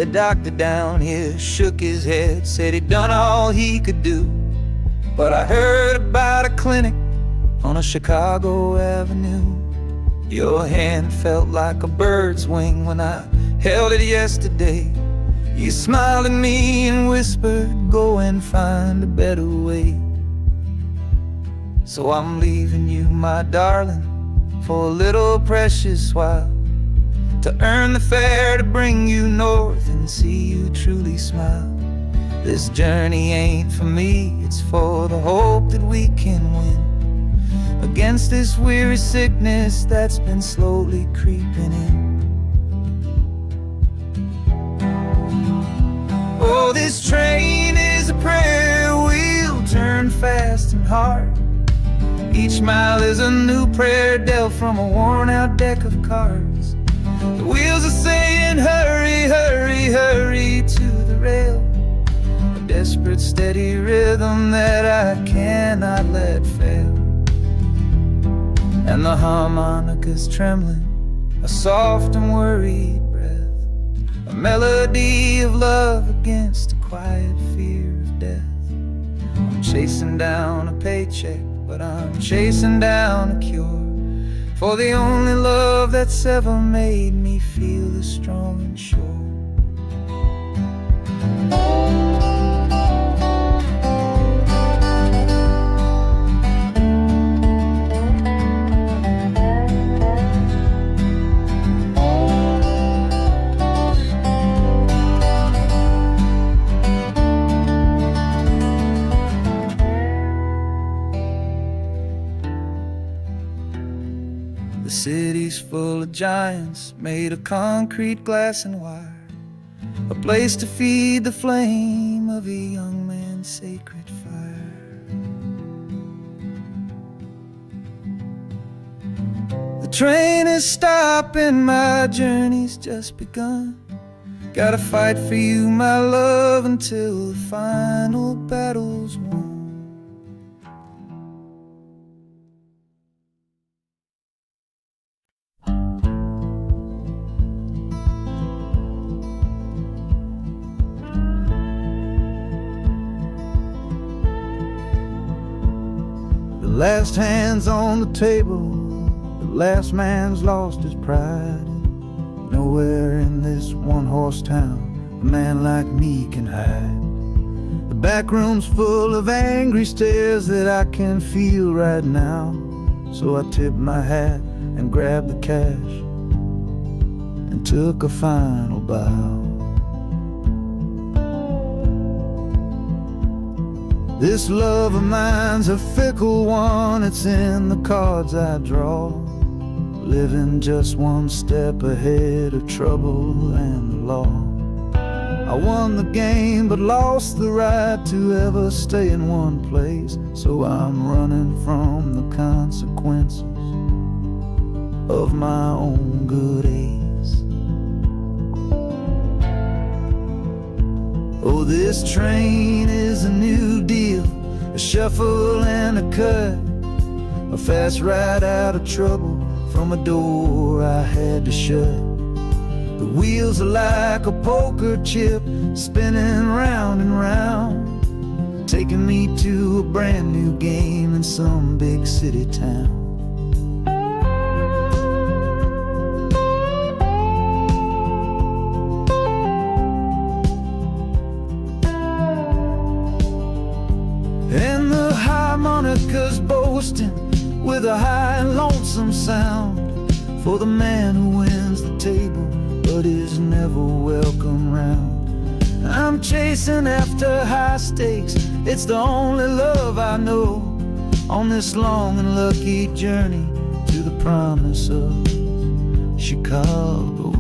The doctor down here shook his head, said he'd done all he could do. But I heard about a clinic on a Chicago avenue. Your hand felt like a bird's wing when I held it yesterday. You smiled at me and whispered, go and find a better way. So I'm leaving you, my darling, for a little precious while, to earn the fare to bring you north and see you truly smile. This journey ain't for me, it's for the hope that we can win against this weary sickness that's been slowly creeping in. Oh, this train is a prayer wheel, turn fast and hard. Each mile is a new prayer dealt from a worn-out deck of cards. The wheels are saying, hurry, hurry, hurry to the rail. A desperate, steady rhythm that I cannot let fail. And the harmonica's trembling, a soft and worried breath, a melody of love against a quiet fear of death. I'm chasing down a paycheck, but I'm chasing down a cure for the only love that's ever made me feel as strong and sure. The city's full of giants made of concrete, glass, and wire, a place to feed the flame of a young man's sacred fire. The train is stopping, my journey's just begun. Gotta fight for you, my love, until the final battle's won. The last hand's on the table, the last man's lost his pride. Nowhere in this one-horse town a man like me can hide. The back room's full of angry stares that I can feel right now. So I tipped my hat and grabbed the cash and took a final bow. This love of mine's a fickle one, it's in the cards I draw. Living just one step ahead of trouble and the law. I won the game but lost the right to ever stay in one place. So I'm running from the consequences of my own good ace. Oh, this train is a new deal, a shuffle and a cut, a fast ride out of trouble from a door I had to shut. The wheels are like a poker chip, spinning round and round, taking me to a brand new game in some big city town. And the harmonica's boasting with a high and lonesome sound for the man who wins the table but is never welcome round. I'm chasing after high stakes, it's the only love I know on this long and lucky journey to the promise of Chicago.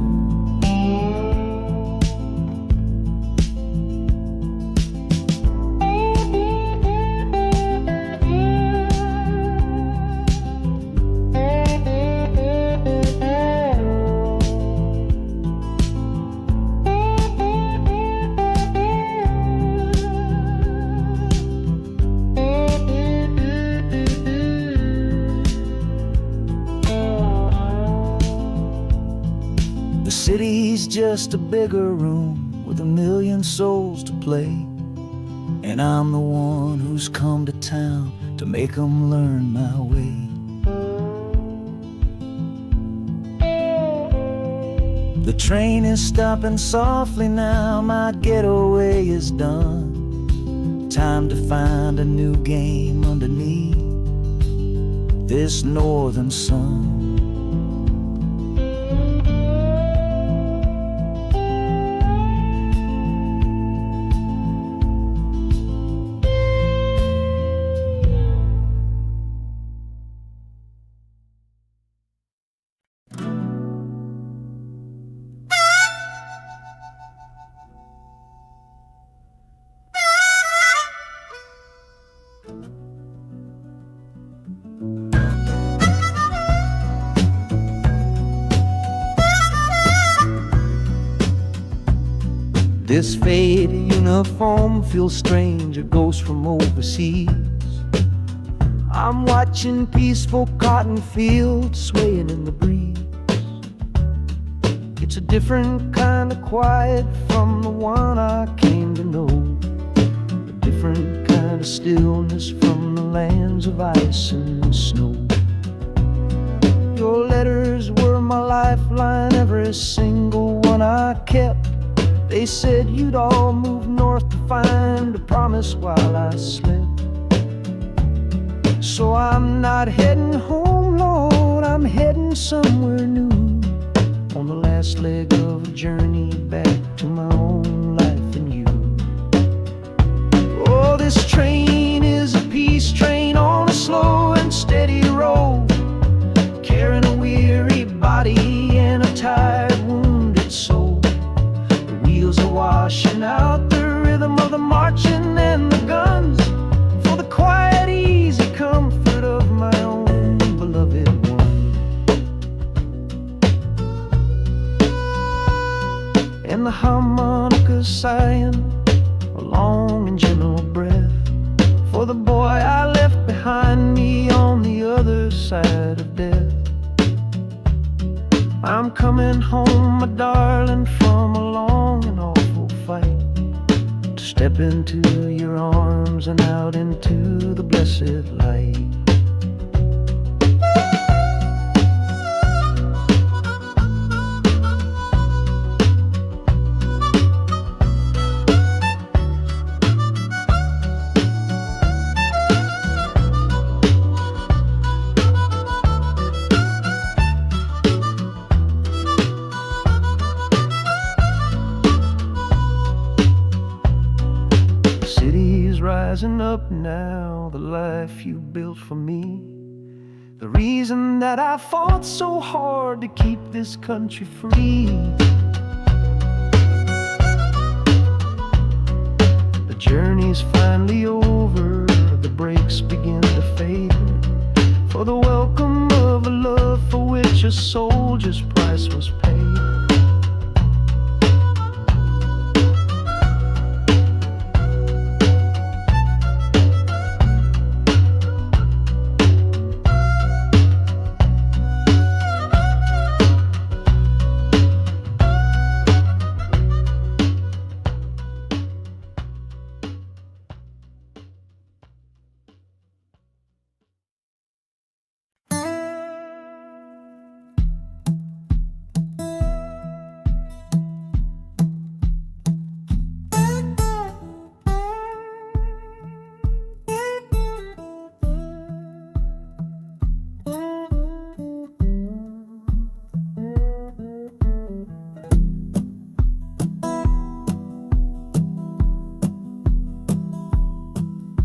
The city's just a bigger room, a million souls to play, and I'm the one who's come to town to make 'em learn my way. The train is stopping softly now, my getaway is done. Time to find a new game underneath this northern sun. This faded uniform feels strange, a ghost from overseas. I'm watching peaceful cotton fields swaying in the breeze. It's a different kind of quiet from the one I came to know, a different kind of stillness from the lands of ice and snow. Your letters were my lifeline, every single one I kept. They said you'd all move north to find a promise while I slept. So I'm not heading home, Lord, I'm heading somewhere new, on the last leg of a journey back to my own life and you. Oh, this train is a peace train on a slow and steady road, carrying a weary body and a tired, wounded soul. Wheels are washing out the rhythm of the marching and the guns, for the quiet, easy comfort of my own beloved one. And the harmonicas sighing a long and gentle breath for the boy I left behind me on the other side of death. I'm coming home, my darling, from a long and awful fight, to step into your arms and out into the blessed light. Rising up now, the life you built for me, the reason that I fought so hard to keep this country free. The journey's finally over, the brakes begin to fade, for the welcome of a love for which a soldier's price was paid.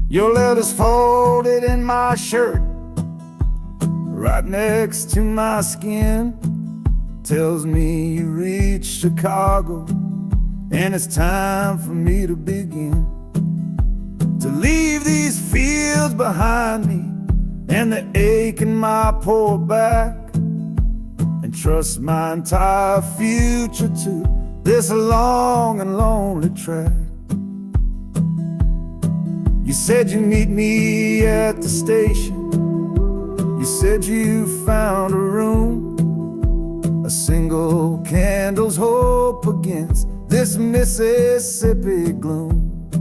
Your letter's folded in my shirt, right next to my skin. Tells me you reached Chicago, and it's time for me to begin. To leave these fields behind me, and the ache in my poor back, and trust my entire future to this long and lonely track. You said you'd meet me at the station. You said you found a room, a single candle's hope against this Mississippi gloom.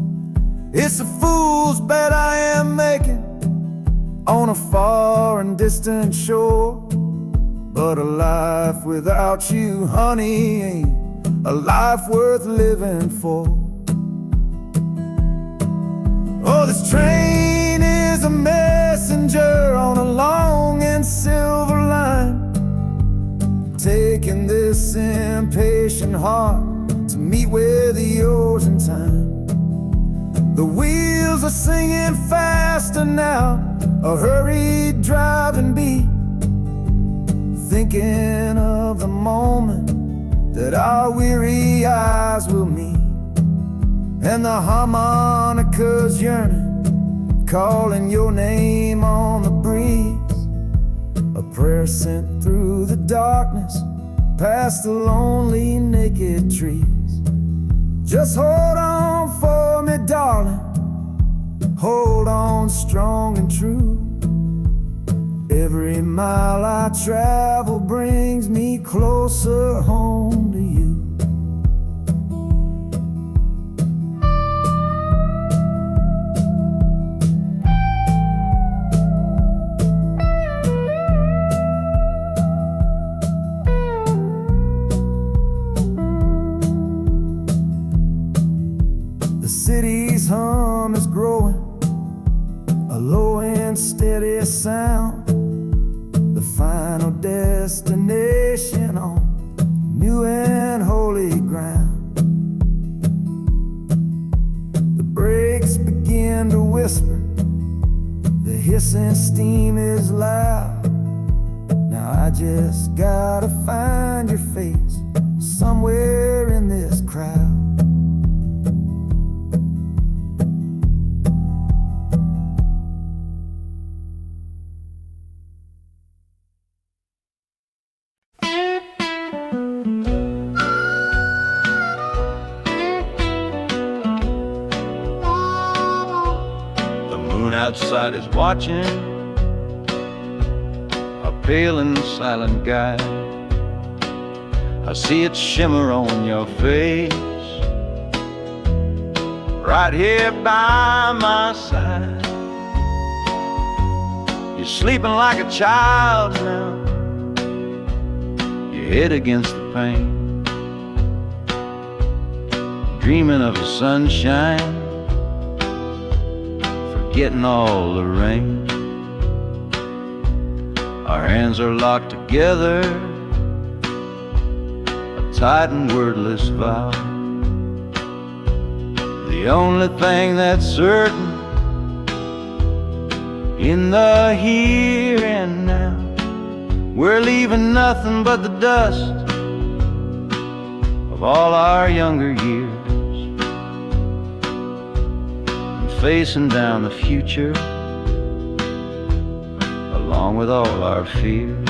It's a fool's bet I am making on a far and distant shore. But a life without you, honey, ain't a life worth living for. Oh, this train is a messenger on a long and silver line, taking this impatient heart to meet with yours in time. The wheels are singing faster now, a hurried driving beat, thinking of the moment that our weary eyes will meet. And the harmonica's yearning, calling your name on the breeze, a prayer sent through the darkness, past the lonely naked trees. Just hold on for me, darling, hold on strong and true. Every mile I travel brings me closer home to you. The city's hum is growing, a low and steady sound, the final destination on new and holy ground. The brakes begin to whisper, the hissing steam is loud. Now I just gotta find your face somewhere in this crowd. Outside is watching, a pale and silent guide. I see it shimmer on your face, right here by my side. You're sleeping like a child now, your head against the pane, dreaming of the sunshine, getting all the rain. Our hands are locked together, a tight and wordless vow. The only thing that's certain in the here and now, we're leaving nothing but the dust of all our younger years, facing down the future along with all our fears.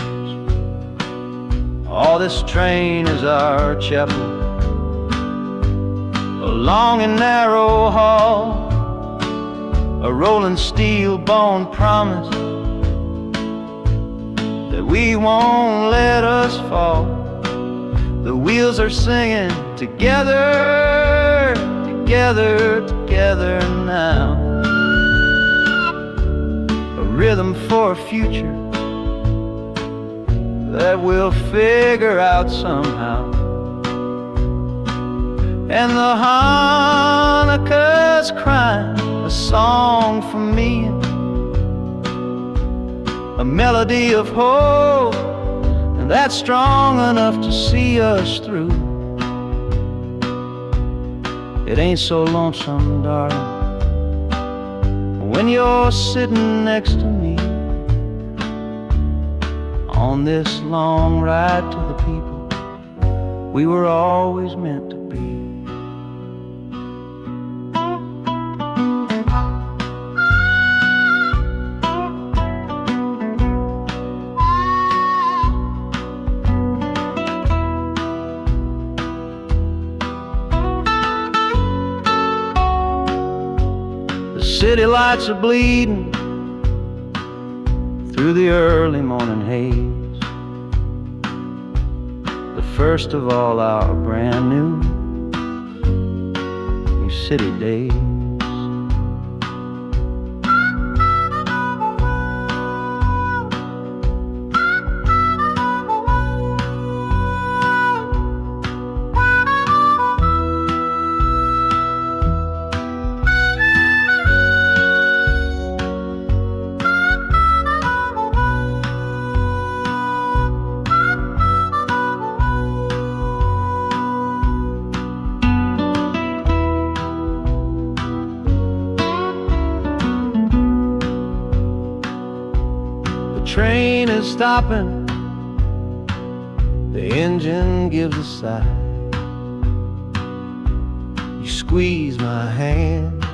All this train is our chapel, a long and narrow hall, a rolling steel bone promise that we won't let us fall. The wheels are singing together, together, together now, a rhythm for a future that we'll figure out somehow. And the Hanukkah's crying a song for me, a melody of hope, and that's strong enough to see us through. It ain't so lonesome, darling, when you're sitting next to me on this long ride to the people we were always meant to be. City lights are bleeding through the early morning haze, the first of all our brand new city days. Train is stopping, the engine gives a sigh. You squeeze my hand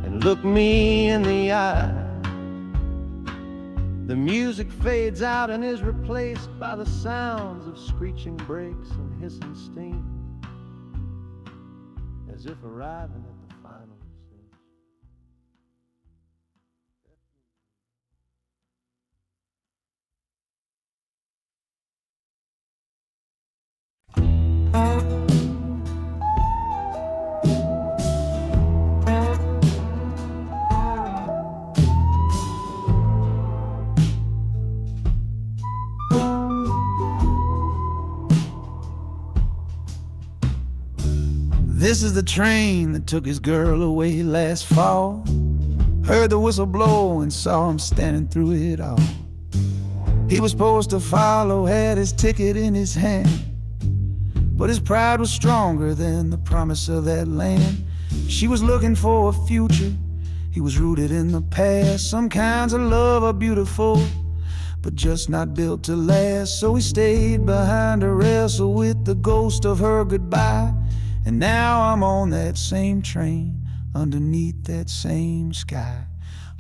and look me in the eye. The music fades out and is replaced by the sounds of screeching brakes and hissing steam, as if arriving at the final scene. This is the train that took his girl away last fall. Heard the whistle blow and saw him standing through it all. He was supposed to follow, had his ticket in his hand, but his pride was stronger than the promise of that land. She was looking for a future, he was rooted in the past. Some kinds of love are beautiful, but just not built to last. So he stayed behind to wrestle with the ghost of her goodbye. And now I'm on that same train, underneath that same sky.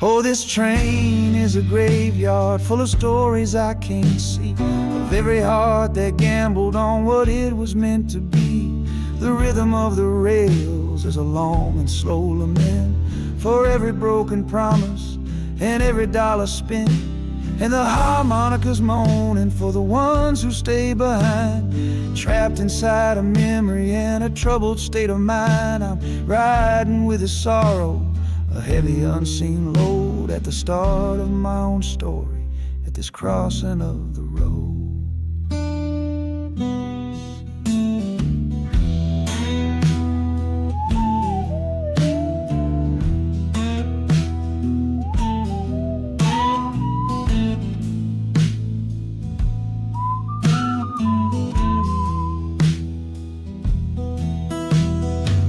Oh, this train is a graveyard full of stories I can't see, of every heart that gambled on what it was meant to be. The rhythm of the rails is a long and slow lament for every broken promise and every dollar spent. And the harmonicas moaning for the ones who stay behind, trapped inside a memory and a troubled state of mind. I'm riding with a sorrow, a heavy unseen load, at the start of my own story, at this crossing of the road.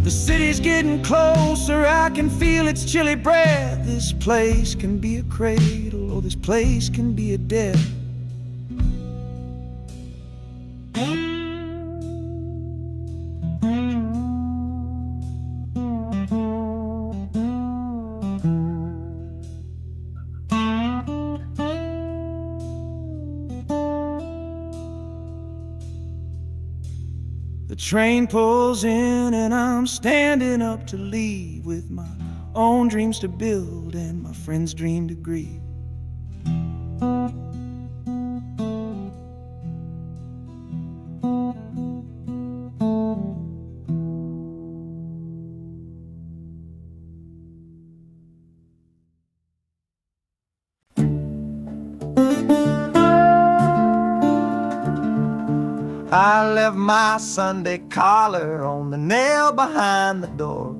The city's getting closer, I can feel its chilly breath. This place can be a cradle, or this place can be a death. The train pulls in and I'm standing up to leave, with my own dreams to build and my friends' dream to grieve. I left my Sunday collar on the nail behind the door.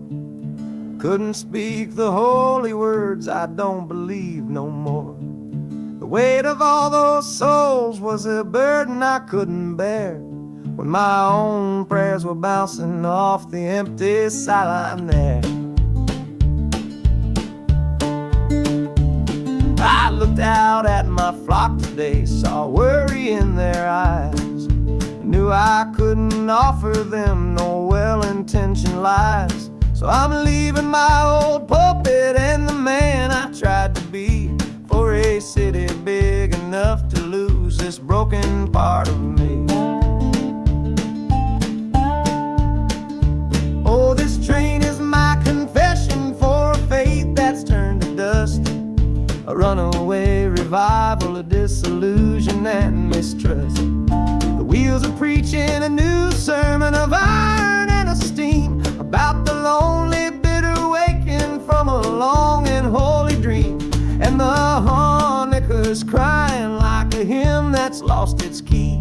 Couldn't speak the holy words, I don't believe no more. The weight of all those souls was a burden I couldn't bear, when my own prayers were bouncing off the empty sideline there. I looked out at my flock today, saw worry in their eyes, knew I couldn't offer them no well-intentioned lies. So I'm leaving my old pulpit and the man I tried to be, for a city big enough to lose this broken part of me. Oh, this train is my confession for a faith that's turned to dust, a runaway revival of disillusion and mistrust. The wheels are preaching a new sermon of iron and of steam, about lonely, bitter waking from a long and holy dream, and the harmonicas crying like a hymn that's lost its key,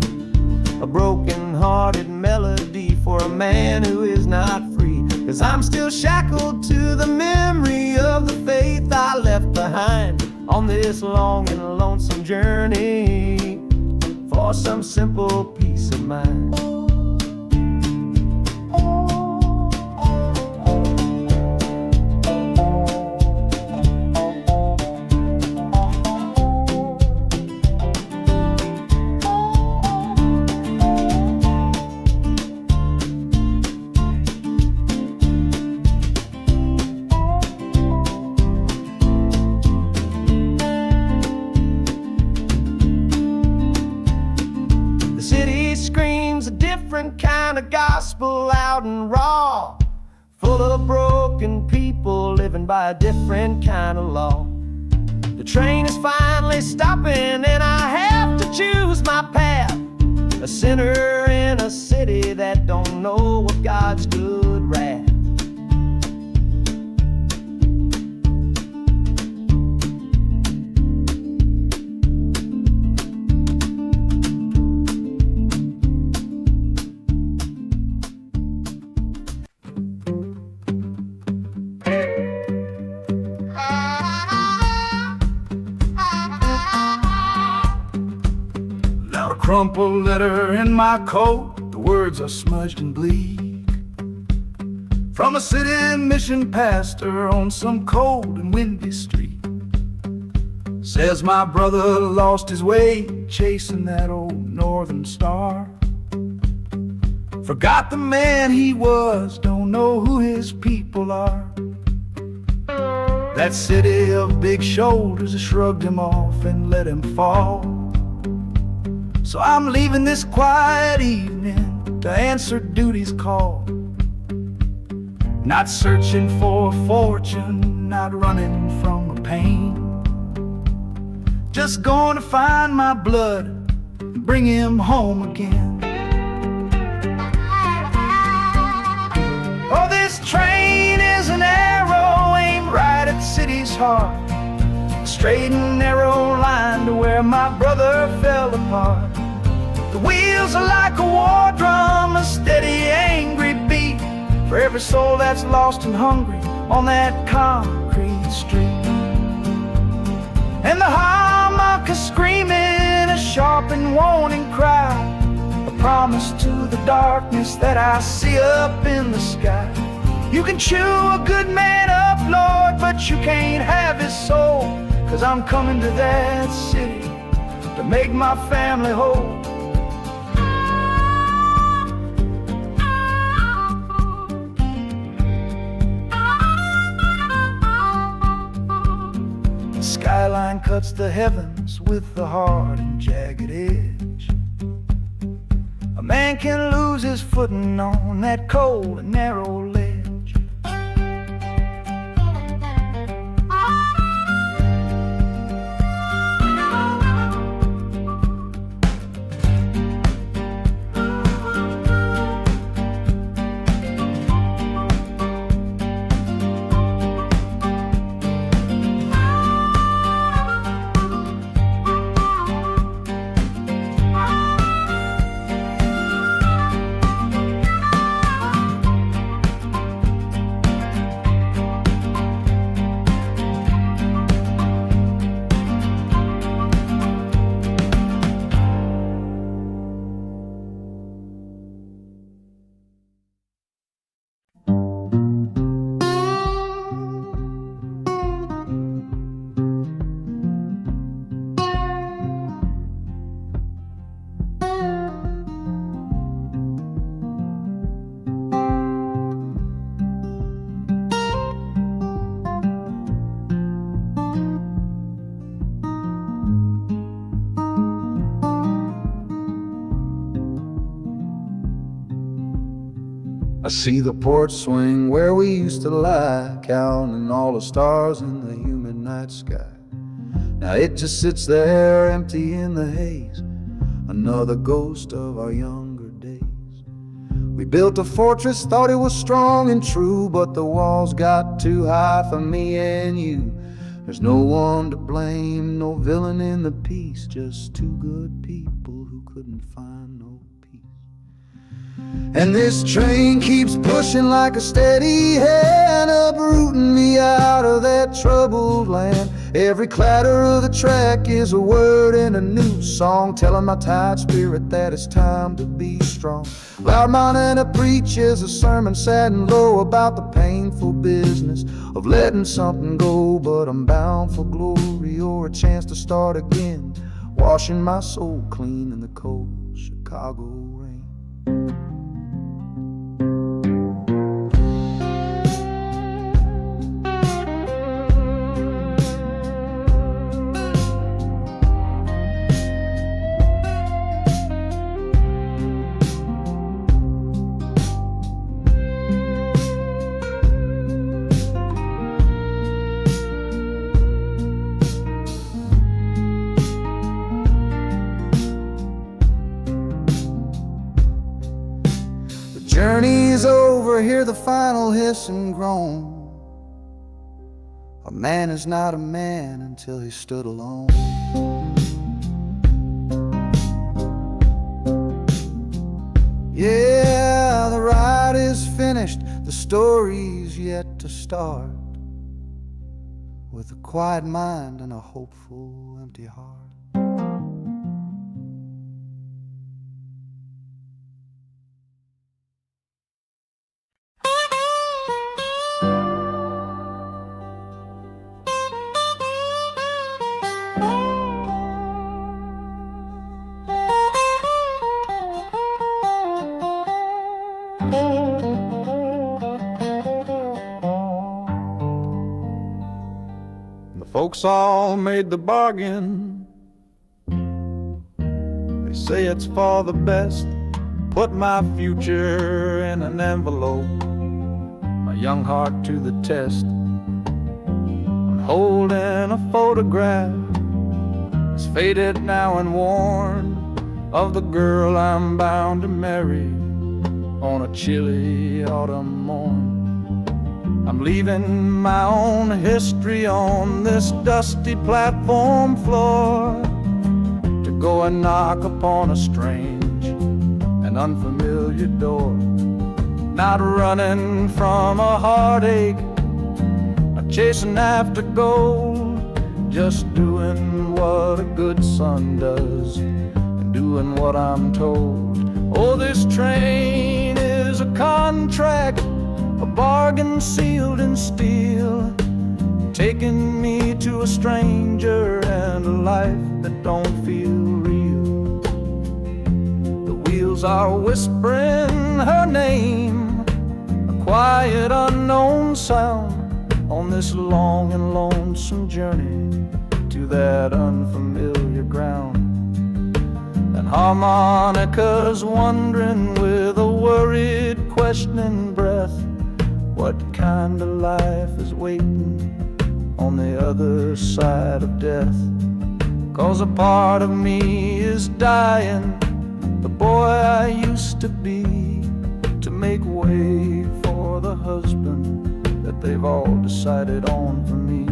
a broken-hearted melody for a man who is not free. 'Cause I'm still shackled to the memory of the faith I left behind on this long and lonesome journey for some simple peace of mind. Kind of gospel, loud and raw, full of broken people living by a different kind of law. The train is finally stopping and I have to choose my path, a sinner in a city that don't know of God's good wrath. Crumpled letter in my coat, the words are smudged and bleak, from a city mission pastor on some cold and windy street. Says my brother lost his way chasing that old northern star, forgot the man he was, don't know who his people are. That city of big shoulders shrugged him off and let him fall. So I'm leaving this quiet evening to answer duty's call. Not searching for a fortune, not running from a pain, just going to find my blood and bring him home again. Oh, this train is an arrow aimed right at the city's heart, a straight and narrow line to where my brother fell apart. The wheels are like a war drum, a steady, angry beat for every soul that's lost and hungry on that concrete street. And the harmonica screaming a sharp and warning cry, a promise to the darkness that I see up in the sky. You can chew a good man up, Lord, but you can't have his soul, 'cause I'm coming to that city to make my family whole. Skyline cuts the heavens with a hard and jagged edge. A man can lose his footing on that cold and narrow ledge. I see the porch swing where we used to lie, counting all the stars in the humid night sky. Now it just sits there empty in the haze, another ghost of our younger days. We built a fortress, thought it was strong and true, but the walls got too high for me and you. There's no one to blame, no villain in the piece, just two good people who couldn't find no peace. And this train keeps pushing like a steady hand, uprooting me out of that troubled land. Every clatter of the track is a word in a new song, telling my tired spirit that it's time to be strong. Loud Montana preaches a sermon sad and low about the painful business of letting something go, but I'm bound for glory or a chance to start again, washing my soul clean in the cold Chicago rain. Journey's over, hear the final hiss and groan. A man is not a man until he stood alone. Yeah, the ride is finished, the story's yet to start, with a quiet mind and a hopeful empty heart. The folks all made the bargain. They say it's for the best. Put my future in an envelope, my young heart to the test. I'm holding a photograph, it's faded now and worn, of the girl I'm bound to marry on a chilly autumn morn. I'm leaving my own history on this dusty platform floor to go and knock upon a strange and unfamiliar door. Not running from a heartache, not chasing after gold, just doing what a good son does and doing what I'm told. Oh, this train is a contract, a bargain sealed in steel, taking me to a stranger and a life that don't feel real. The wheels are whispering her name, a quiet unknown sound, on this long and lonesome journey to that unfamiliar ground. And harmonicas wondering with a worried, questioning breath, what kind of life is waiting on the other side of death? 'Cause a part of me is dying, the boy I used to be, to make way for the husband that they've all decided on for me.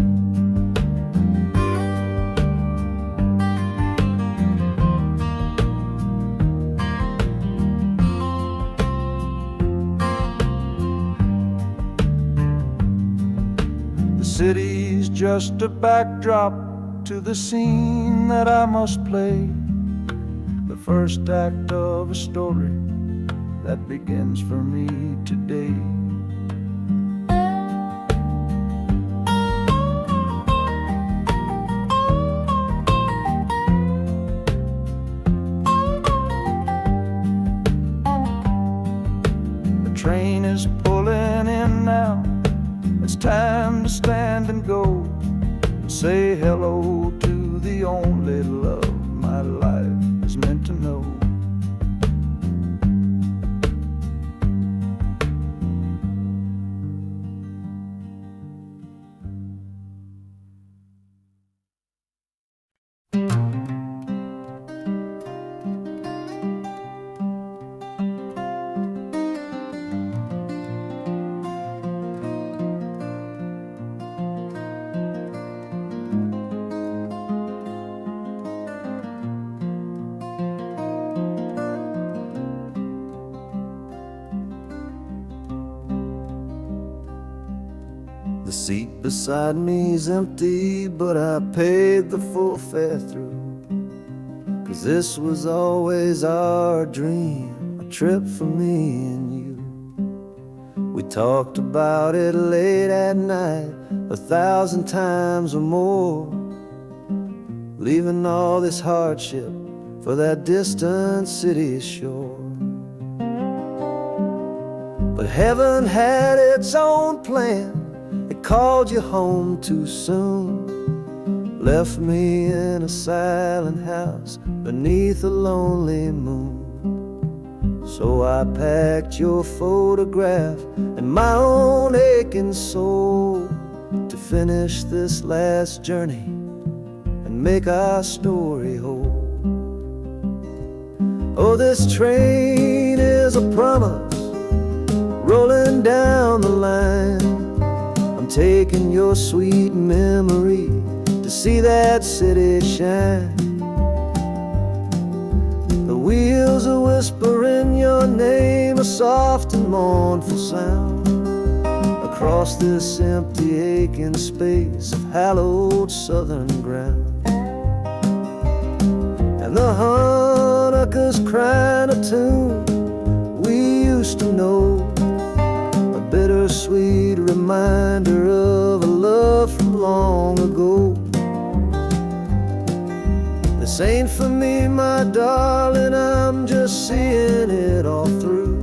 The city's just a backdrop to the scene that I must play, the first act of a story that begins for me today. The train is pulling in now, it's time to stand and go, and say hello to the only love my life is meant to know. seat beside me's empty, but I paid the full fare through. 'Cause this was always our dream, a trip for me and you. We talked about it late at night, 1,000 times or more, leaving all this hardship for that distant city shore. But heaven had its own plan. It called you home too soon, left me in a silent house beneath a lonely moon. So I packed your photograph and my own aching soul to finish this last journey and make our story whole. Oh, this train is a promise rolling down the line. I'm taking your sweet memory to see that city shine. The wheels are whispering your name, a soft and mournful sound, across this empty aching space of hallowed southern ground. And the Hanukkah's crying a tune we used to know, a bittersweet reminder of a love from long ago. This ain't for me, my darling, I'm just seeing it all through.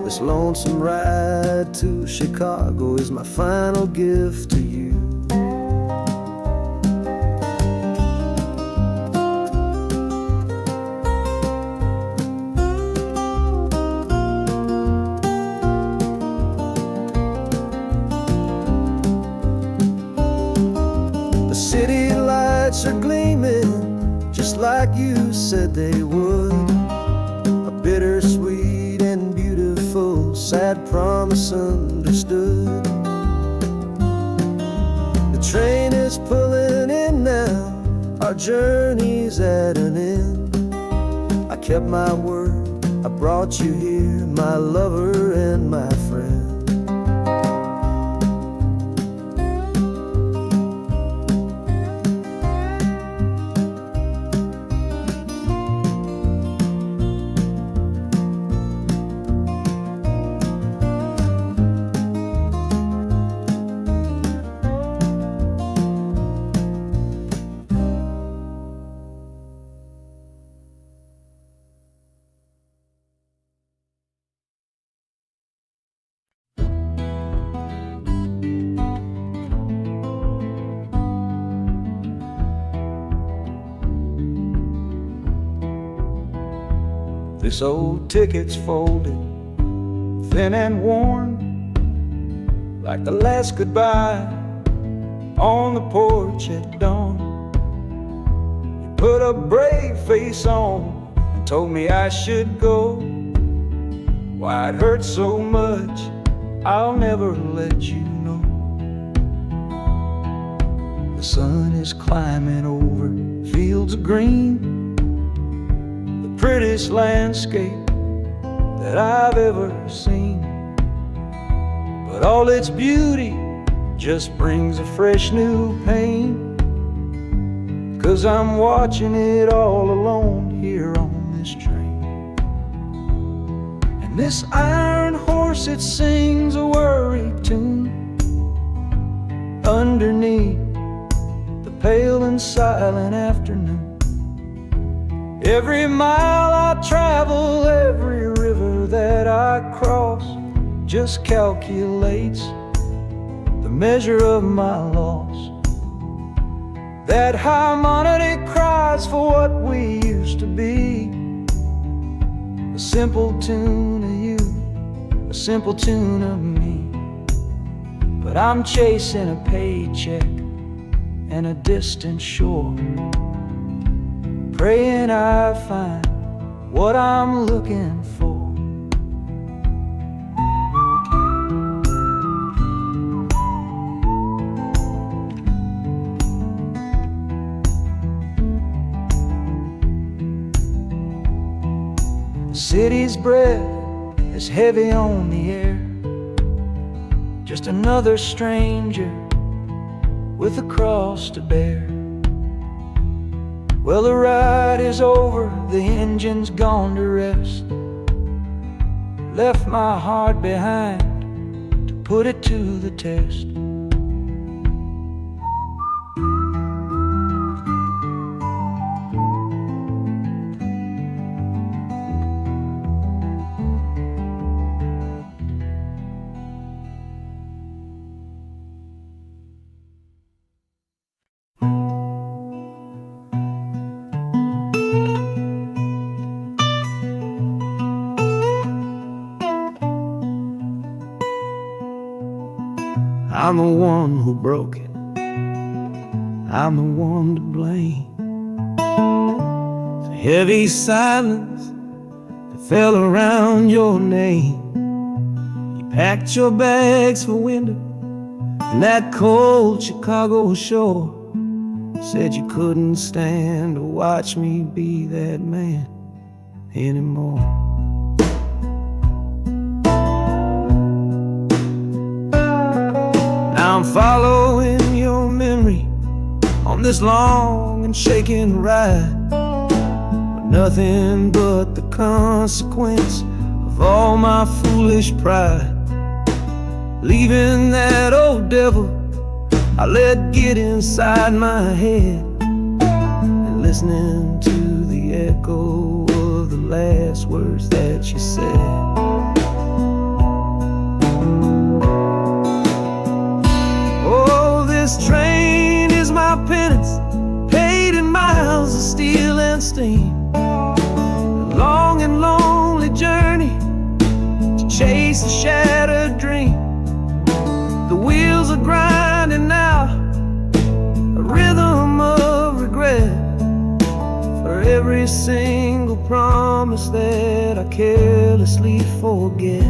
This lonesome ride to Chicago is my final gift to you. City lights are gleaming just like you said they would, a bittersweet and beautiful sad promise understood. The train is pulling in now, our journey's at an end. I kept my word, I brought you here, my lover and my friend. This old ticket's folded, thin and worn, like the last goodbye on the porch at dawn. You put a brave face on and told me I should go. Why it hurts so much, I'll never let you know. The sun is climbing over fields of green, prettiest landscape that I've ever seen. But all its beauty just brings a fresh new pain, 'cause I'm watching it all alone here on this train. And this iron horse, it sings a worried tune underneath the pale and silent afternoon. Every mile I travel, every river that I cross, just calculates the measure of my loss. That harmony cries for what we used to be, a simple tune of you, a simple tune of me. But I'm chasing a paycheck and a distant shore, praying I find what I'm looking for. The city's breath is heavy on the air, just another stranger with a cross to bear. Well, the ride is over, the engine's gone to rest. Left my heart behind to put it to the test. I'm the one who broke it, I'm the one to blame. The heavy silence that fell around your name. You packed your bags for winter in that cold Chicago shore. Said you couldn't stand to watch me be that man anymore. I'm following your memory on this long and shaking ride, but nothing but the consequence of all my foolish pride. Leaving that old devil I let get inside my head, and listening to the echo of the last words that you said. This train is my penance, paid in miles of steel and steam. A long and lonely journey to chase a shattered dream. The wheels are grinding now, a rhythm of regret, for every single promise that I carelessly forget.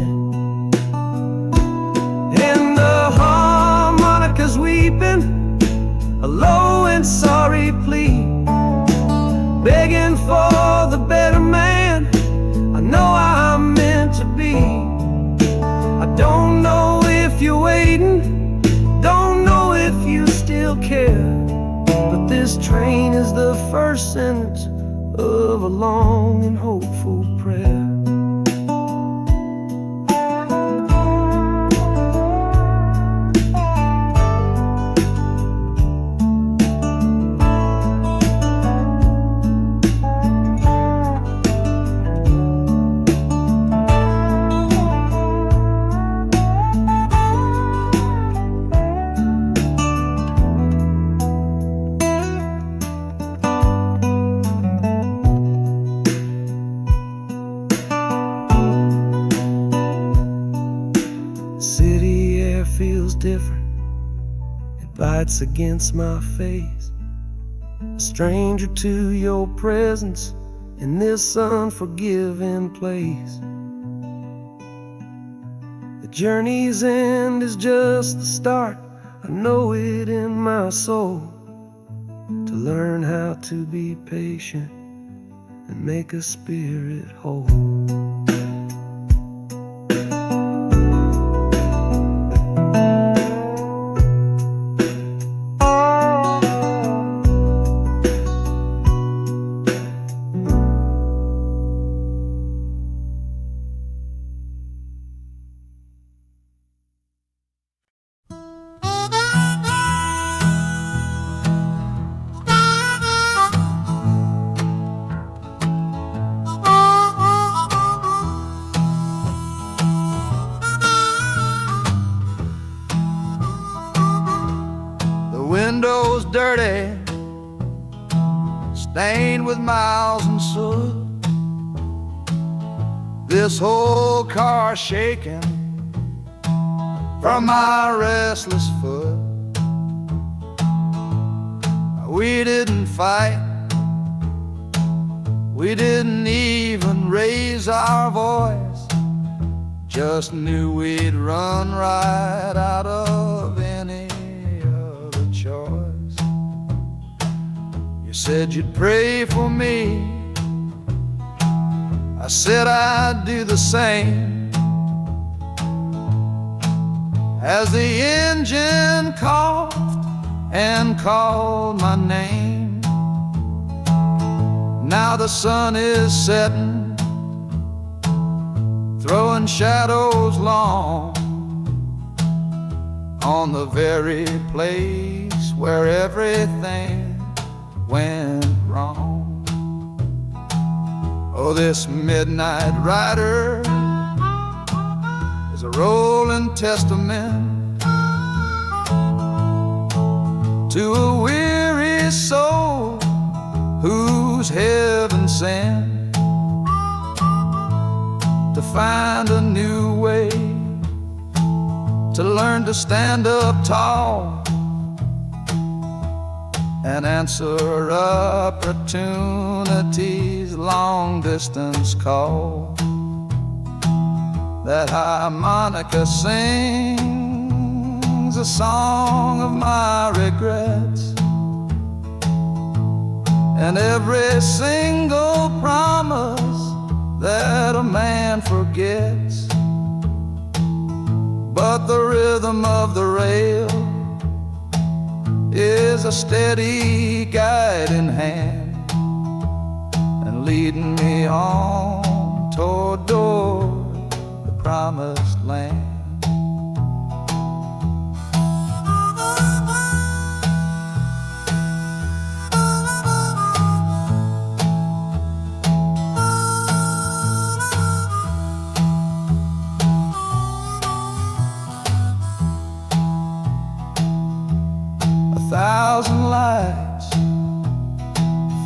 And the harmonica's weeping a low and sorry plea, begging for the better man I know I'm meant to be. I don't know if you're waiting, don't know if you still care, but this train is the first sentence of a long and hopeful prayer. City air feels different, it bites against my face. A stranger to your presence in this unforgiving place. The journey's end is just the start, I know it in my soul. To learn how to be patient and make a spirit whole. Windows dirty, stained with miles and soot. This whole car shaking from my restless foot. We didn't fight, we didn't even raise our voice, just knew we'd run right out of any other choice. You said you'd pray for me, I said I'd do the same. as the engine coughed and called my name. Now the sun is setting, throwing shadows long on the very place where everything went wrong. Oh, this midnight rider is a rolling testament to a weary soul who's heaven sent to find a new way, to learn to stand up tall and answer opportunity's long-distance call. That harmonica sings a song of my regrets, and every single promise that a man forgets. But the rhythm of the rail is a steady guiding hand and leading me on toward the promised land. 1,000 lights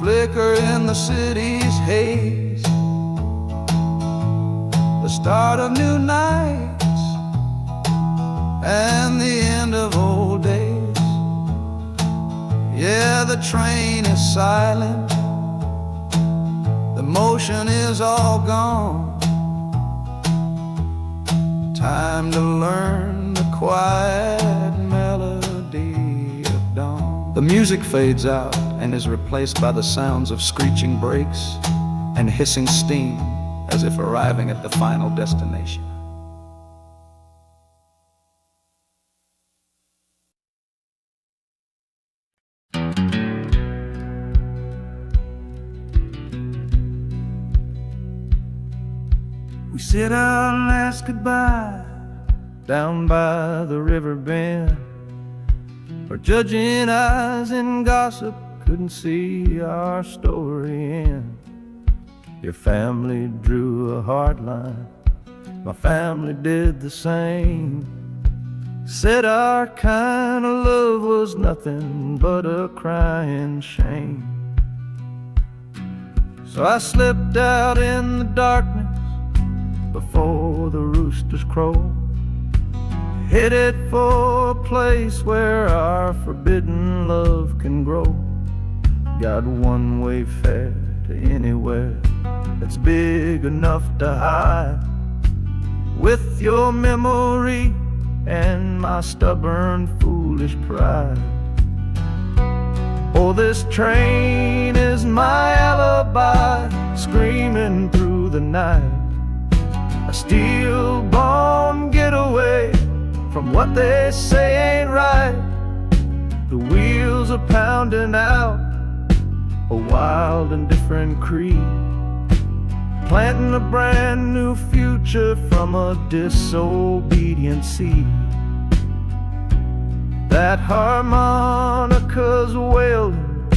flicker in the city's haze, the start of new nights and the end of old days. Yeah, the train is silent, the motion is all gone. Time to learn the quiet melody of dawn. The music fades out and is replaced by the sounds of screeching brakes and hissing steam, as if arriving at the final destination. We sit out and ask goodbye down by the river bend, where judging eyes and gossip couldn't see our story end. Your family drew a hard line, my family did the same. Said our kind of love was nothing but a crying shame. So I slipped out in the darkness before the roosters crow, headed for a place where our forbidden love can grow. Got one-way fare to anywhere that's big enough to hide, with your memory and my stubborn, foolish pride. Oh, this train is my alibi, screaming through the night, a steel-born getaway from what they say ain't right. The wheels are pounding out a wild and different creed, planting a brand new future from a disobedient seed. That harmonica's wailing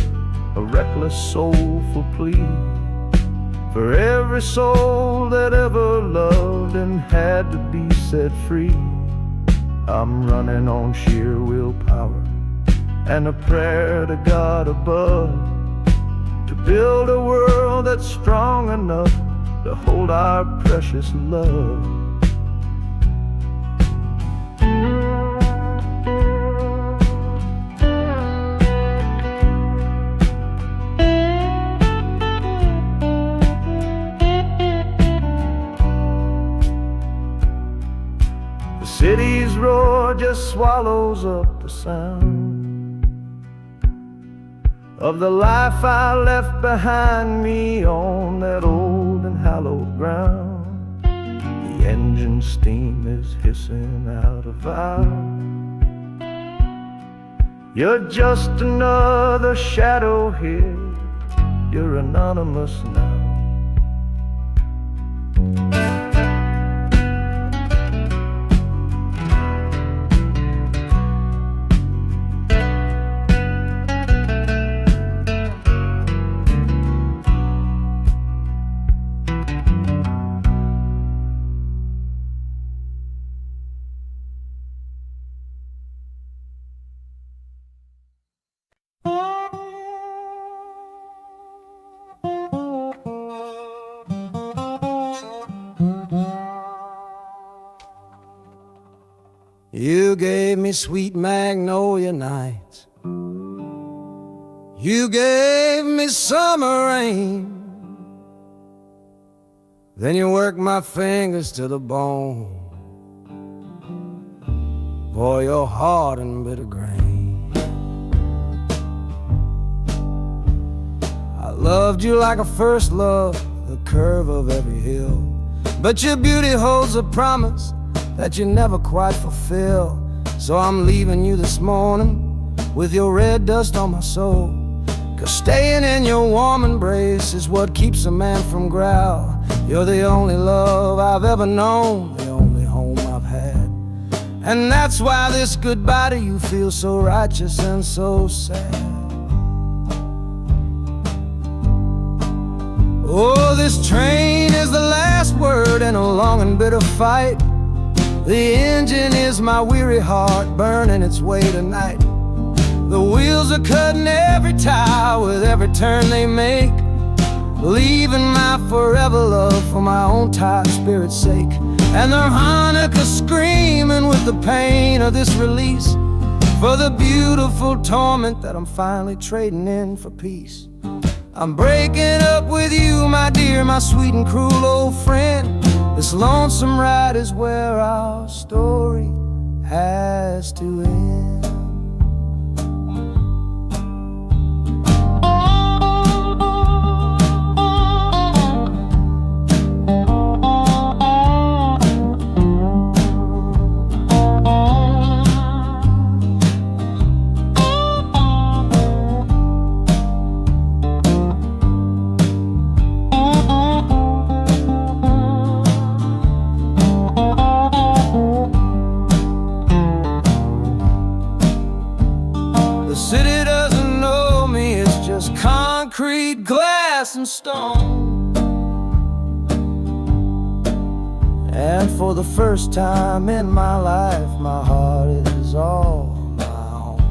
a reckless, soulful plea for every soul that ever loved and had to be set free. I'm running on sheer willpower and a prayer to God above, to build a world that's strong enough to hold our precious love. The city's roar just swallows up the sound of the life I left behind me on that old and hallowed ground. The engine steam is hissing out of valve. You're just another shadow here. You're anonymous now. You gave me sweet magnolia nights. You gave me summer rain. Then you worked my fingers to the bone. Boy, you're hard and bitter grain. I loved you like a first love, the curve of every hill. But your beauty holds a promise that you never quite fulfill. So I'm leaving you this morning with your red dust on my soul. 'Cause staying in your warm embrace is what keeps a man from growl. You're the only love I've ever known, the only home I've had. And that's why this goodbye to you feels so righteous and so sad. Oh, this train is the last word in a long and bitter fight. The engine is my weary heart burning its way tonight. The wheels are cutting every tire with every turn they make, leaving my forever love for my own tired spirit's sake. And the harmonica screaming with the pain of this release, for the beautiful torment that I'm finally trading in for peace. I'm breaking up with you, my dear, my sweet and cruel old friend. This lonesome ride is where our story has to end. Concrete, glass, and stone. And for the first time in my life, my heart is all my own.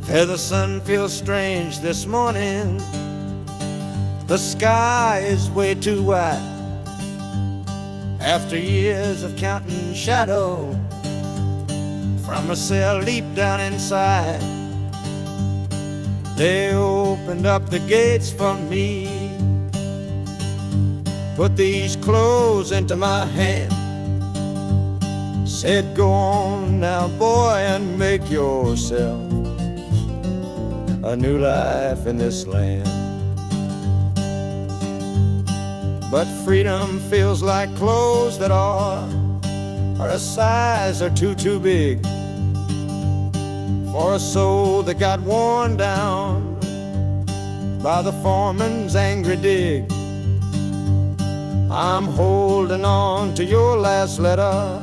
Hey, the sun feels strange this morning. The sky is way too wide. After years of counting shadow from a cell deep down inside, they opened up the gates for me, put these clothes into my hand, said, go on now, boy, and make yourself a new life in this land. But freedom feels like clothes that are a size or two big for a soul that got worn down by the foreman's angry dig. I'm holding on to your last letter,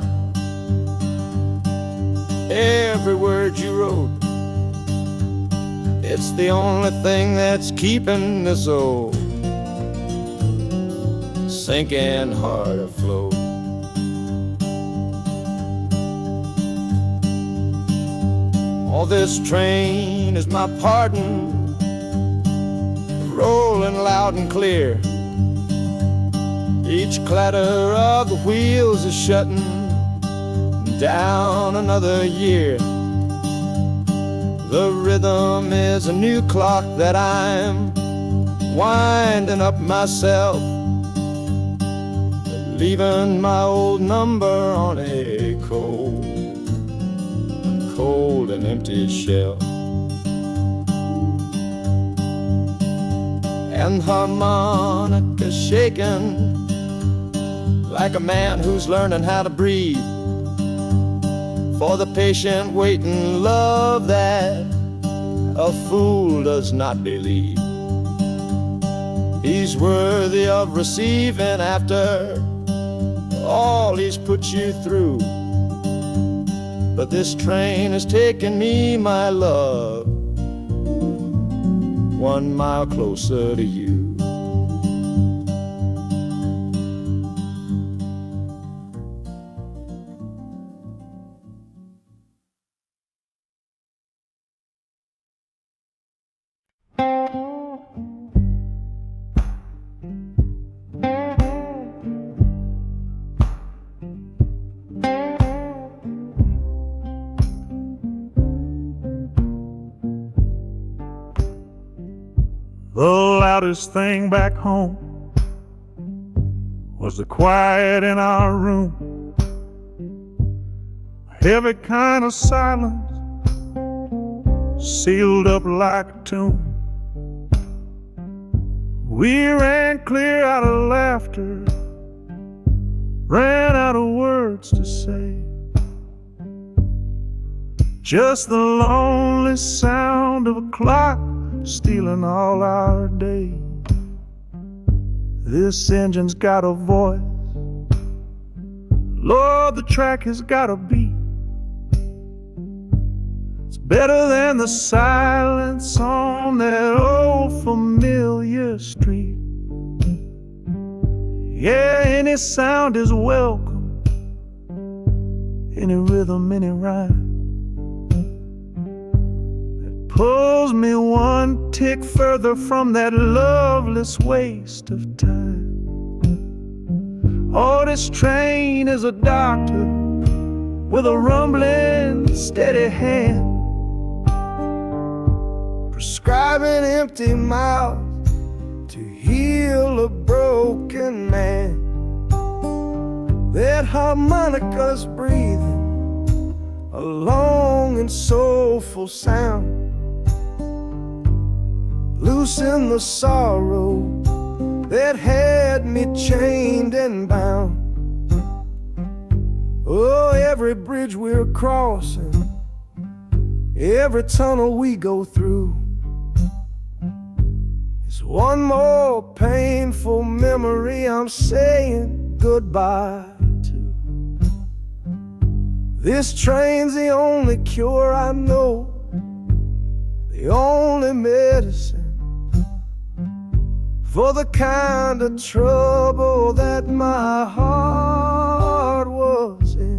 every word you wrote, It's the only thing that's keeping this old sinking heart afloat. Oh, this train is my pardon, rolling loud and clear. Each clatter of the wheels is shutting down another year. The rhythm is a new clock that I'm winding up myself, leaving my old number on a cold and empty shelf. And harmonica shaking like a man who's learning how to breathe, for the patient waiting love that a fool does not believe. He's worthy of receiving after all he's put you through. But this train has taken me, my love, 1 mile closer to you. The loudest thing back home was the quiet in our room. Heavy kind of silence, sealed up like a tomb. We ran clear out of laughter, ran out of words to say. Just the lonely sound of a clock stealing all our day. This engine's got a voice, Lord, the track has got a beat. It's better than the silence on that old familiar street. Yeah, any sound is welcome, any rhythm, any rhyme. Pulls me one tick further from that loveless waste of time. Oh, this train is a doctor with a rumbling, steady hand, prescribing empty mouths to heal a broken man. That harmonica's breathing a long and soulful sound, loosen the sorrow that had me chained and bound. Oh, every bridge we're crossing, every tunnel we go through, is one more painful memory I'm saying goodbye to. This train's the only cure I know, the only medicine for the kind of trouble that my heart was in.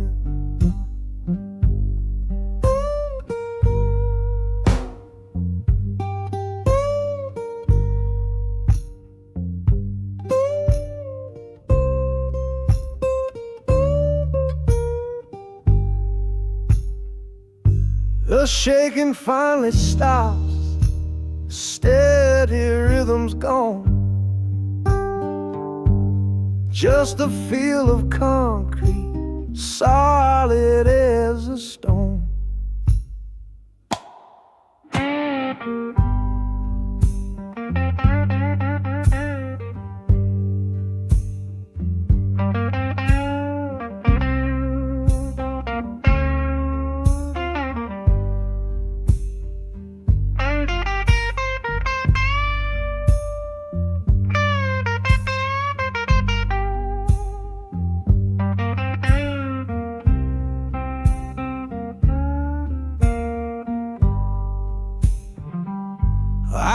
The shaking finally stops, steady rhythm's gone. Just a feel of concrete, solid as a stone.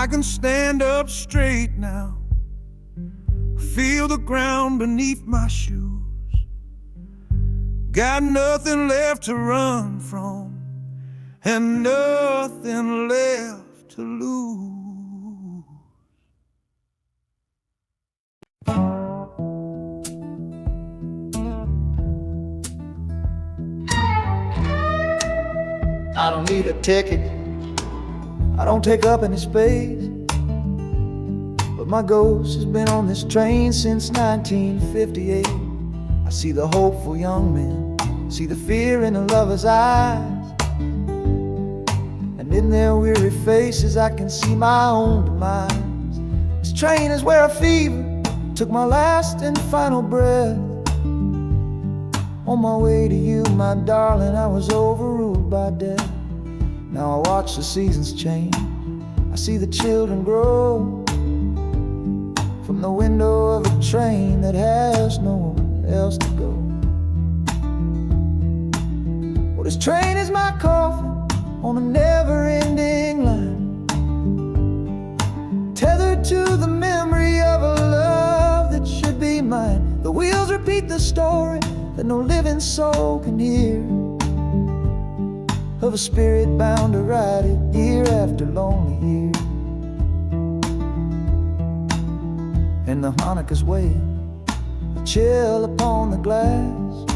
I can stand up straight now, feel the ground beneath my shoes. Got nothing left to run from and nothing left to lose. I don't need a ticket, I don't take up any space, but my ghost has been on this train since 1958. I see the hopeful young men, see the fear in the lovers' eyes, and in their weary faces I can see my own demise. This train is where a fever took my last and final breath. On my way to you, my darling, I was overruled by death. Now I watch the seasons change, I see the children grow from the window of a train that has nowhere else to go. Well, this train is my coffin on a never-ending line, tethered to the memory of a love that should be mine. The wheels repeat the story that no living soul can hear, of a spirit bound to ride it year after lonely year. And the harmonicas wail, a chill upon the glass,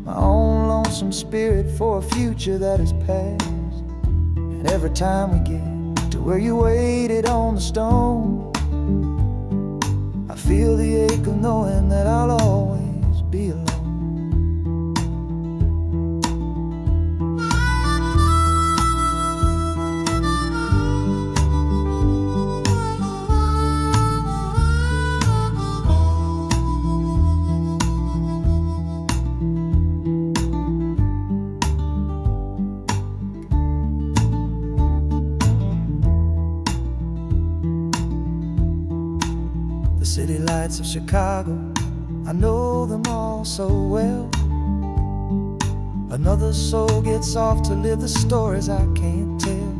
my own lonesome spirit for a future that is past. And every time we get to where you waited on the stone, I feel the ache of knowing that I'll always be alone. The city lights of Chicago, I know them all so well. Another soul gets off to live the stories I can't tell.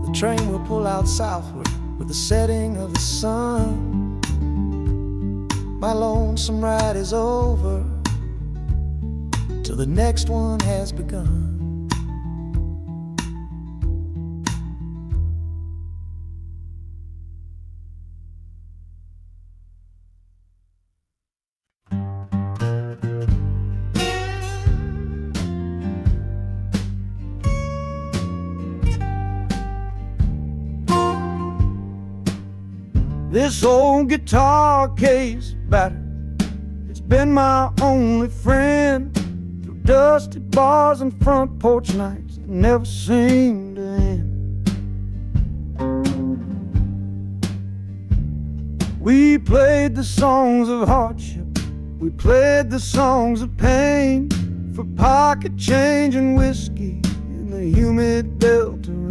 The train will pull out southward with the setting of the sun. My lonesome ride is over till the next one has begun. This old guitar case battered, it's been my only friend through dusty bars and front porch nights that never seem to end. We played the songs of hardship, we played the songs of pain, for pocket change and whiskey in the humid Delta rain.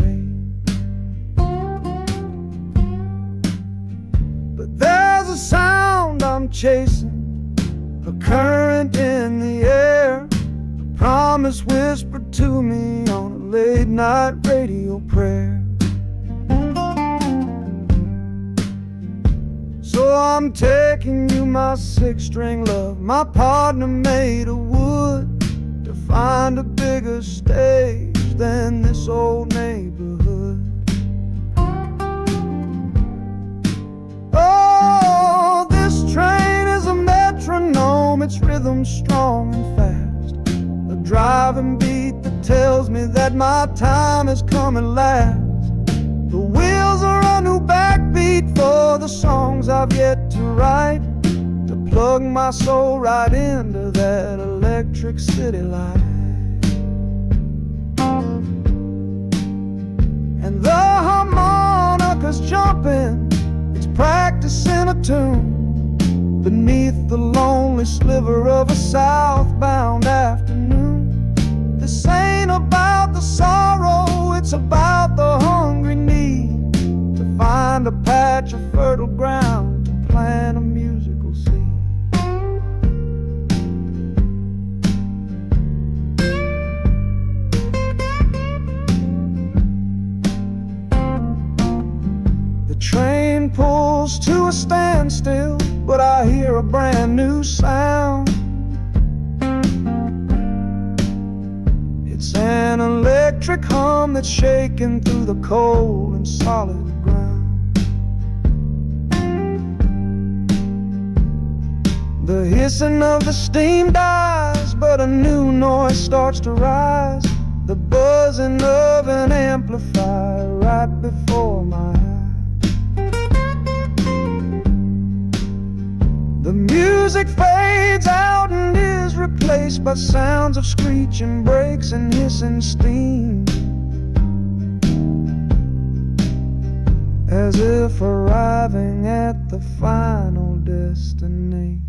There's a sound I'm chasing, a current in the air, a promise whispered to me on a late night radio prayer. So I'm taking you, my six-string love, my partner made of wood, to find a bigger stage than this old neighborhood. Oh, this train is a metronome, its rhythm strong and fast, a driving beat that tells me that my time has come at last. The wheels are a new backbeat for the songs I've yet to write, to plug my soul right into that electric city light. And the harmonica's jumping, practicing a tune, beneath the lonely sliver of a southbound afternoon. This ain't about the sorrow, it's about the hungry need to find a patch of fertile ground to plant a musical seed. The train pulls to a standstill, but I hear a brand new sound. It's an electric hum that's shaking through the cold and solid ground. The hissing of the steam dies, but a new noise starts to rise. The buzzing of an amplifier right before my eyes. The music fades out and is replaced by sounds of screeching brakes and hissing steam, as if arriving at the final destination.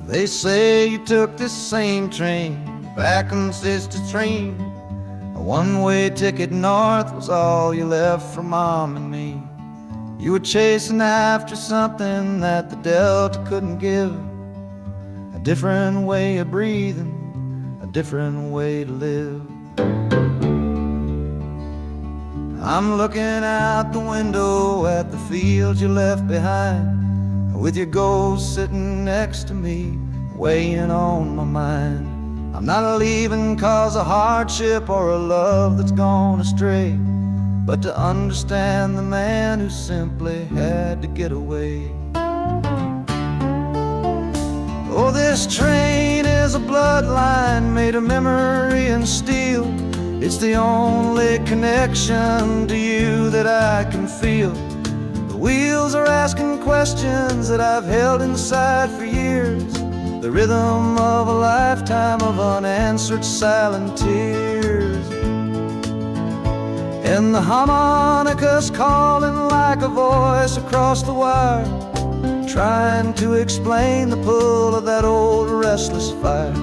They say you took this same train back on Sister Train. A one-way ticket north was all you left for Mom and me. You were chasing after something that the Delta couldn't give. A different way of breathing, a different way to live. I'm looking out the window at the fields you left behind, with your ghost sitting next to me, weighing on my mind. I'm not leaving cause of hardship or a love that's gone astray, but to understand the man who simply had to get away. Oh, this train is a bloodline made of memory and steel. It's the only connection to you that I can feel. The wheels are asking questions that I've held inside for years, the rhythm of a lifetime of unanswered silent tears. And the harmonica's calling like a voice across the wire, trying to explain the pull of that old restless fire.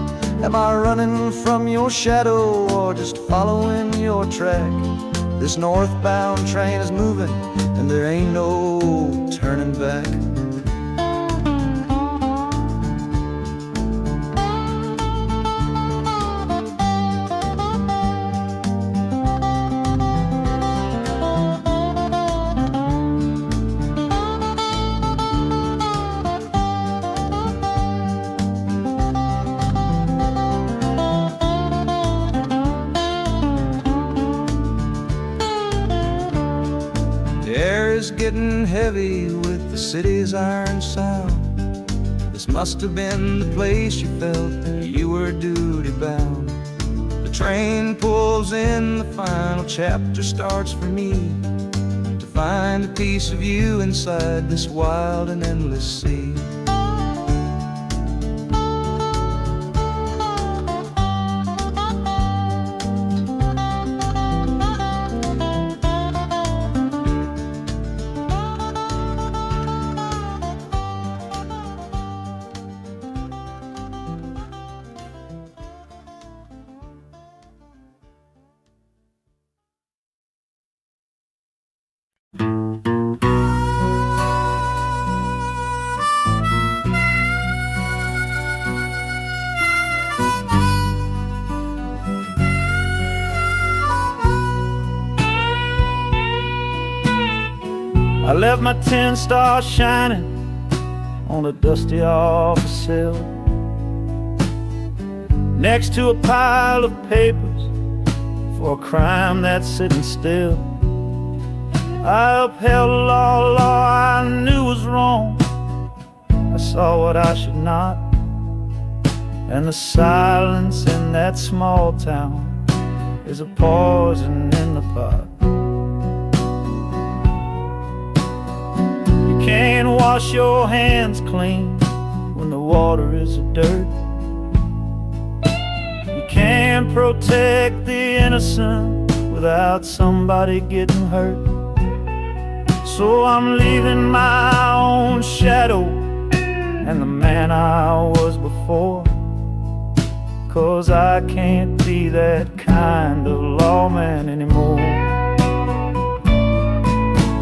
Am I running from your shadow or just following your track? This northbound train is moving and there ain't no turning back. Getting heavy with the city's iron sound. This must have been the place you felt that you were duty bound. The train pulls in, the final chapter starts for me, to find a piece of you inside this wild and endless sea. I left my 10 stars shining on a dusty office sill, next to a pile of papers for a crime that's sitting still. I upheld a law I knew was wrong. I saw what I should not, and the silence in that small town is a poison in the pot. You can't wash your hands clean when the water is of dirt. You can't protect the innocent without somebody getting hurt. So I'm leaving my own shadow and the man I was before, 'cause I can't be that kind of lawman anymore.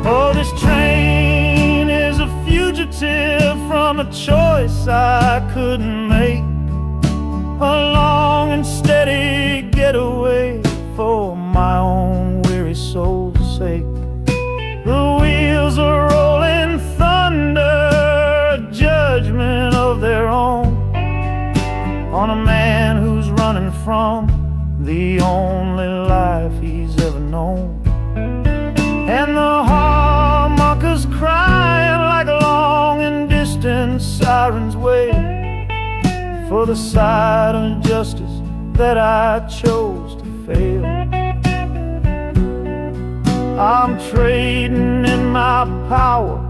Oh, this train is a fugitive from a choice I couldn't make, a long and steady getaway for my own weary soul's sake. The wheels are rolling thunder, a judgment of their own, on a man who's running from the only life he's ever known. And the harmonicas crying like long and distant sirens wait for the side of justice that I chose to fail. I'm trading in my power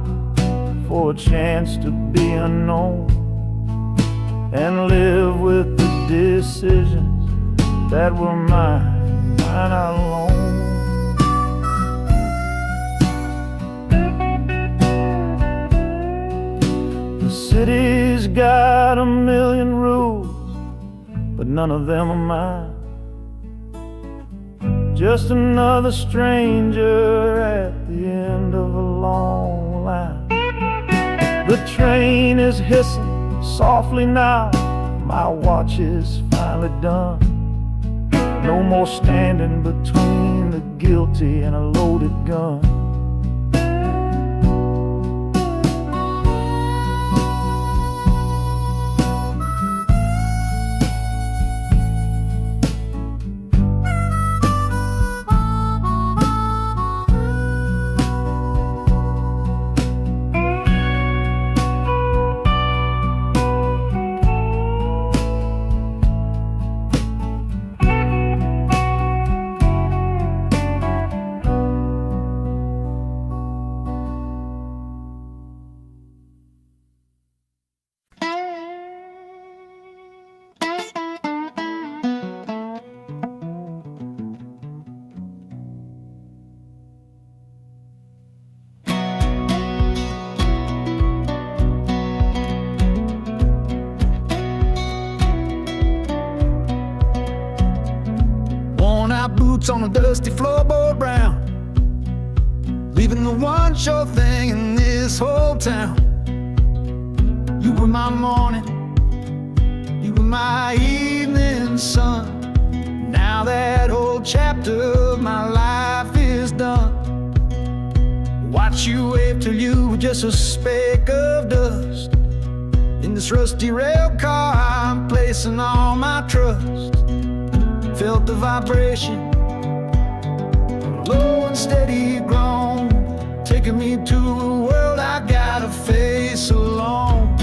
for a chance to be unknown and live with the decisions that were mine alone. The city's got a million rules, but none of them are mine. Just another stranger at the end of a long line. The train is hissing softly now, my watch is finally done. No more standing between the guilty and a loaded gun. Boots on a dusty floorboard brown, leaving the one sure thing in this whole town. You were my morning, you were my evening sun. Now that whole chapter of my life is done. Watch you wave till you were just a speck of dust. In this rusty rail car I'm placing all my trust. Felt the vibration, low and steady grown, taking me to a world I gotta face alone.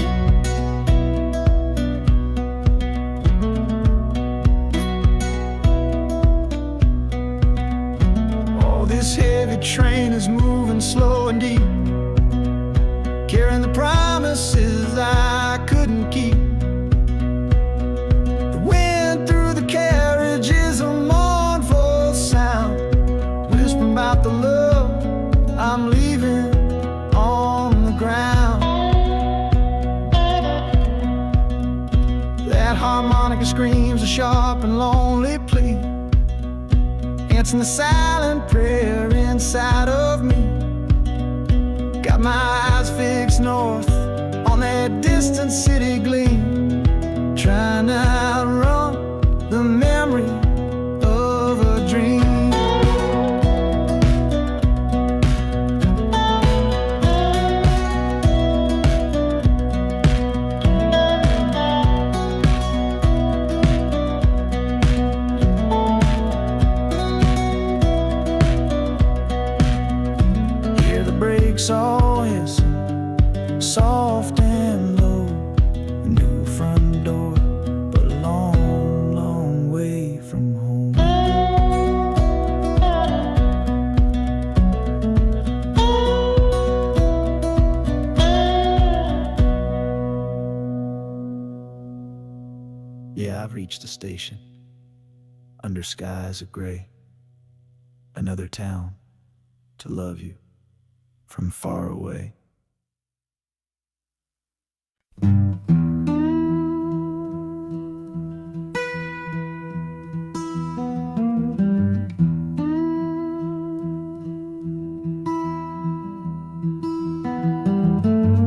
Oh, this heavy train is moving slow and deep, carrying the promises I couldn't keep. The wind through the carriage is a mournful sound, whispering about the love I'm leaving on the ground. That harmonica screams a sharp and lonely plea, answering the silent prayer inside of me. Got my eyes fixed north on that distant city gleam, trying to outrun the memory of a dream. Hear the brakes all hissing, soft and low. A new front door, but a long, long way from home. Yeah, I've reached the station. under skies of gray. Another town to love you from far away.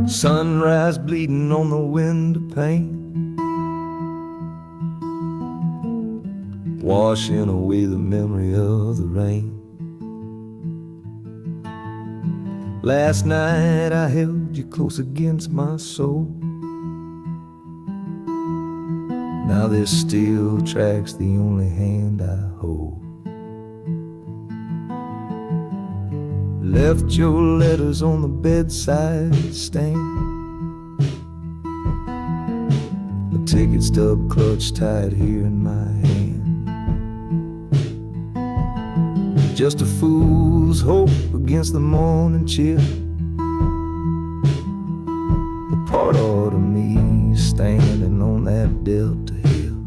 Sunrise bleeding on the window pane, washing away the memory of the rain. Last night I held you close against my soul. Now there's steel tracks, the only hand I hold. Left your letters on the bedside stand, the ticket stub clutched tight here in my hand. Just a fool's hope against the morning chill, a part of me standing on that Delta hill.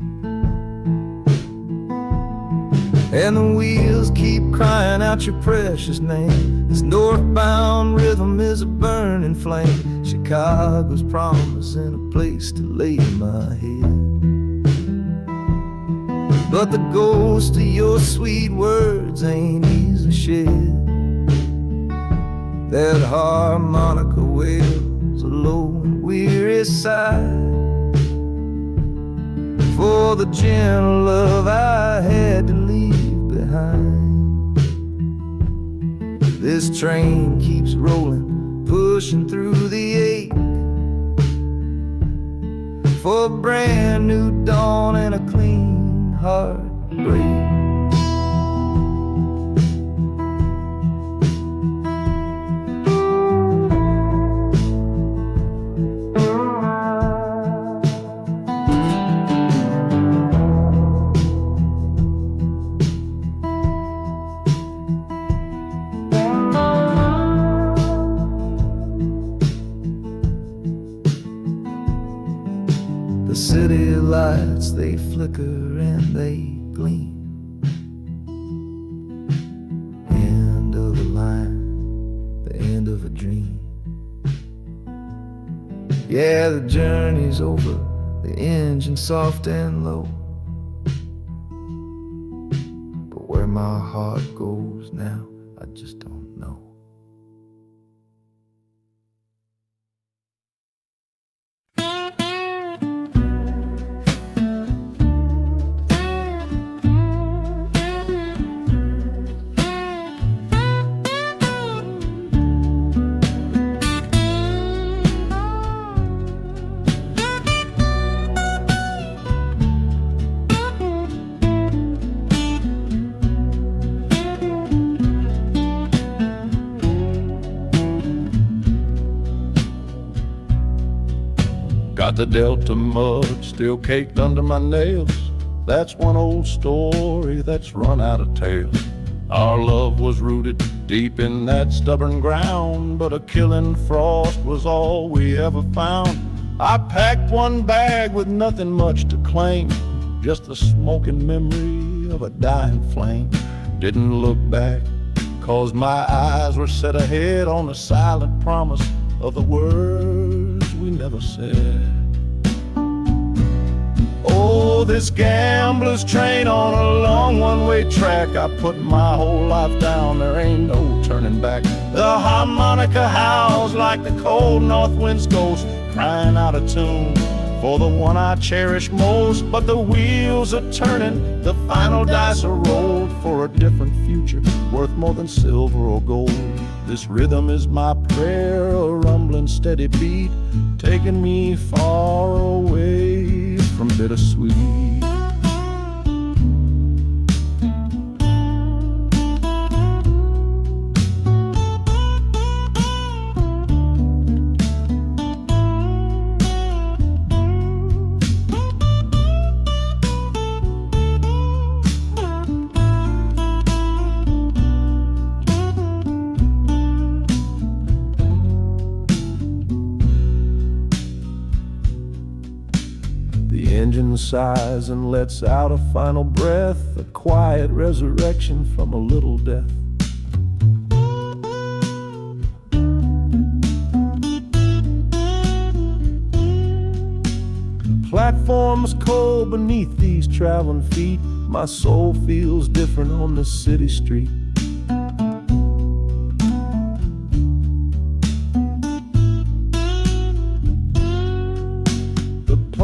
And the wheels keep crying out your precious name. This northbound rhythm is a burning flame. Chicago's promising a place to lay my head. But the ghost of your sweet words ain't easily shed. That harmonica wails a low and weary sigh for the gentle love I had to leave behind. This train keeps rolling, pushing through the ache, for a brand new dawn and a clean heartbreak. The city lights, they flicker and they gleam. End of a line, the end of a dream. Yeah, the journey's over, the engine soft and low. But where my heart goes now, I just don't know. Got the Delta mud still caked under my nails. That's one old story that's run out of tales. Our love was rooted deep in that stubborn ground, but a killing frost was all we ever found. I packed one bag with nothing much to claim, just the smoking memory of a dying flame. Didn't look back, 'cause my eyes were set ahead on the silent promise of the words we never said. Oh, this gambler's train on a long one-way track. I put my whole life down, there ain't no turning back. The harmonica howls like the cold north wind's ghost, crying out a tune for the one I cherish most. But the wheels are turning, the final dice are rolled for a different future, worth more than silver or gold. This rhythm is my prayer, a rumbling steady beat, taking me far away from bittersweet. The engine sighs and lets out a final breath, a quiet resurrection from a little death. The platform's cold beneath these traveling feet. My soul feels different on this city street.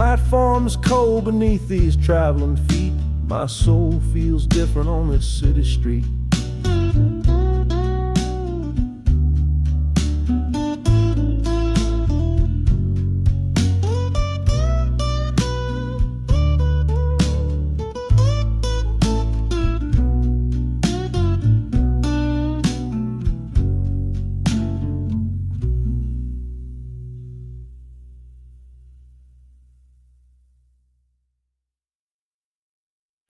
Platform's cold beneath these traveling feet. My soul feels different on this city street.